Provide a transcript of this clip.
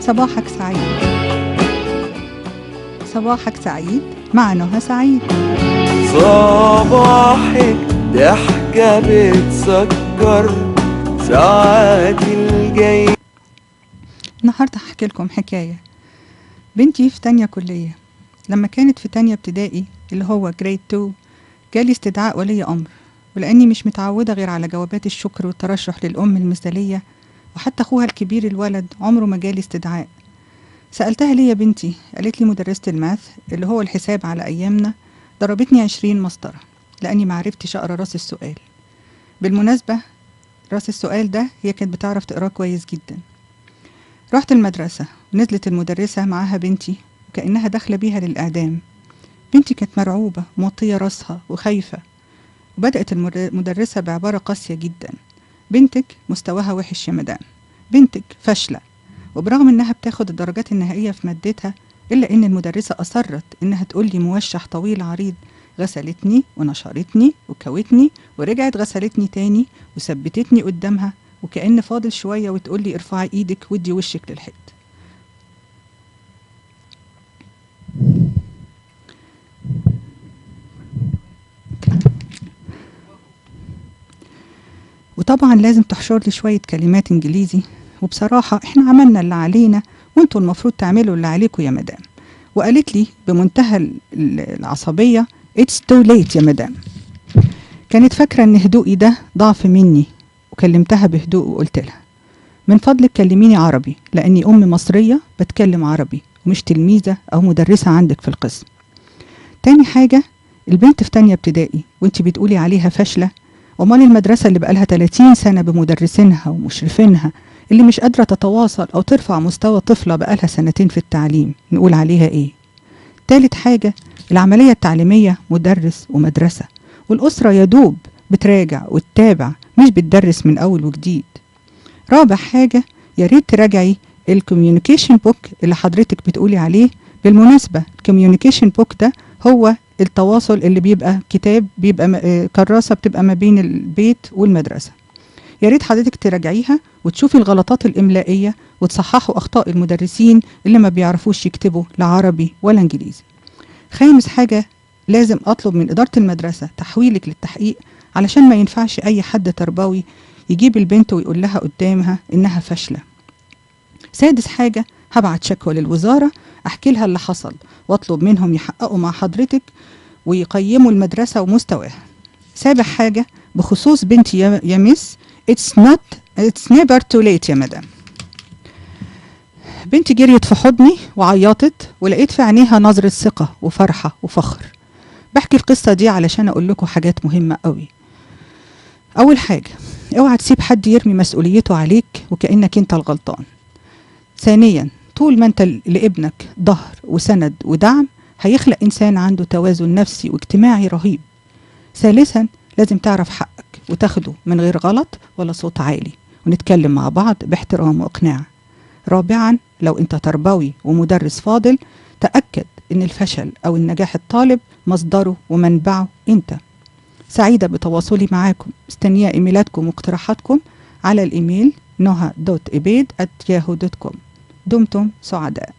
صباحك سعيد. صباحك سعيد مع نهى سعيد. صباحك ضحكة بتسكر ساعات الجاي. النهاردة هحكي لكم حكاية. بنتي في تانية كلية، لما كانت في تانية ابتدائي اللي هو جريد 2 جالي استدعاء ولي أمر، ولأني مش متعودة غير على جوابات الشكر والترشح للأم المثالية، وحتى أخوها الكبير الولد عمره ما جالي استدعاء. سألتها ليه يا بنتي؟ قالت لي مدرسة الماث اللي هو الحساب على أيامنا ضربتني 20 مسطرة لأني معرفتش أقرأ راس السؤال. بالمناسبة راس السؤال ده هي كانت بتعرف تقراه كويس جدا. رحت المدرسة ونزلت المدرسة معاها بنتي وكأنها داخلة بيها للإعدام. بنتي كانت مرعوبة موطية راسها وخايفة، وبدأت المدرسة بعبارة قاسية جدا: بنتك مستواها وحش يا مدام، بنتك فاشلة. وبرغم انها بتاخد الدرجات النهائية في مادتها، إلا ان المدرسة أصرت انها تقول لي موشح طويل عريض: غسلتني ونشرتني وكوتني ورجعت غسلتني تاني وثبتتني قدامها، وكأن فاضل شوية وتقول لي ارفعي ايدك ودي وشك للحيط. وطبعا لازم تحشر لي شوية كلمات انجليزي، وبصراحة احنا عملنا اللي علينا وانتوا المفروض تعملوا اللي عليكم يا مدام. وقالت لي بمنتهى العصبية: It's too late يا مدام. كانت فاكرة ان هدوئي ده ضعف مني، وكلمتها بهدوء وقلت لها: من فضلك كلميني عربي، لاني ام مصرية بتكلم عربي ومش تلميذة او مدرسة عندك في القسم. تاني حاجة، البنت في تانية ابتدائي وانتي بتقولي عليها فاشلة، امال المدرسة اللي بقالها 30 سنة بمدرسينها ومشرفينها اللي مش قادرة تتواصل او ترفع مستوى طفلة بقالها سنتين في التعليم نقول عليها ايه؟ تالت حاجة، العملية التعليمية مدرس ومدرسة، والأسرة يدوب بتراجع وتتابع مش بتدرس من أول وجديد. رابع حاجة، يا ريت تراجعي الكوميونيكيشن بوك اللي حضرتك بتقولي عليه. بالمناسبة الكوميونيكيشن بوك ده هو التواصل اللي بيبقى كتاب، بيبقى كراسة بتبقى ما بين البيت والمدرسة. يا ريت حضرتك تراجعيها وتشوفي الغلطات الإملائية وتصححوا أخطاء المدرسين اللي ما بيعرفوش يكتبوا لا عربي ولا إنجليزي. خامس حاجة، لازم أطلب من إدارة المدرسة تحويلك للتحقيق، علشان ما ينفعش أي حد تربوي يجيب البنت ويقول لها قدامها إنها فاشلة. سادس حاجة، هبعت شكوى للوزارة أحكي لها اللي حصل، وأطلب منهم يحققوا مع حضرتك ويقيموا المدرسة ومستواها. سابع حاجة، بخصوص بنتي يا مس، it's never too late يا مدام. بنتي جريت في حضني وعيطت، ولقيت في عينيها نظرة ثقة وفرحة وفخر. بحكي القصة دي علشان أقول لكم حاجات مهمة قوي. أول حاجة، اوعى تسيب حد يرمي مسؤوليته عليك وكأنك انت الغلطان. ثانيا، طول ما انت لابنك ظهر وسند ودعم هيخلق إنسان عنده توازن نفسي واجتماعي رهيب. ثالثا، لازم تعرف حقك وتاخده من غير غلط ولا صوت عالي، ونتكلم مع بعض باحترام وإقناع. رابعا، لو انت تربوي ومدرس فاضل، تأكد ان الفشل او النجاح الطالب مصدره ومنبعه انت. سعيدة بتواصلي معاكم، مستنية ايميلاتكم واقتراحاتكم على الايميل noha.ebaid@yahoo.com. دمتم سعداء.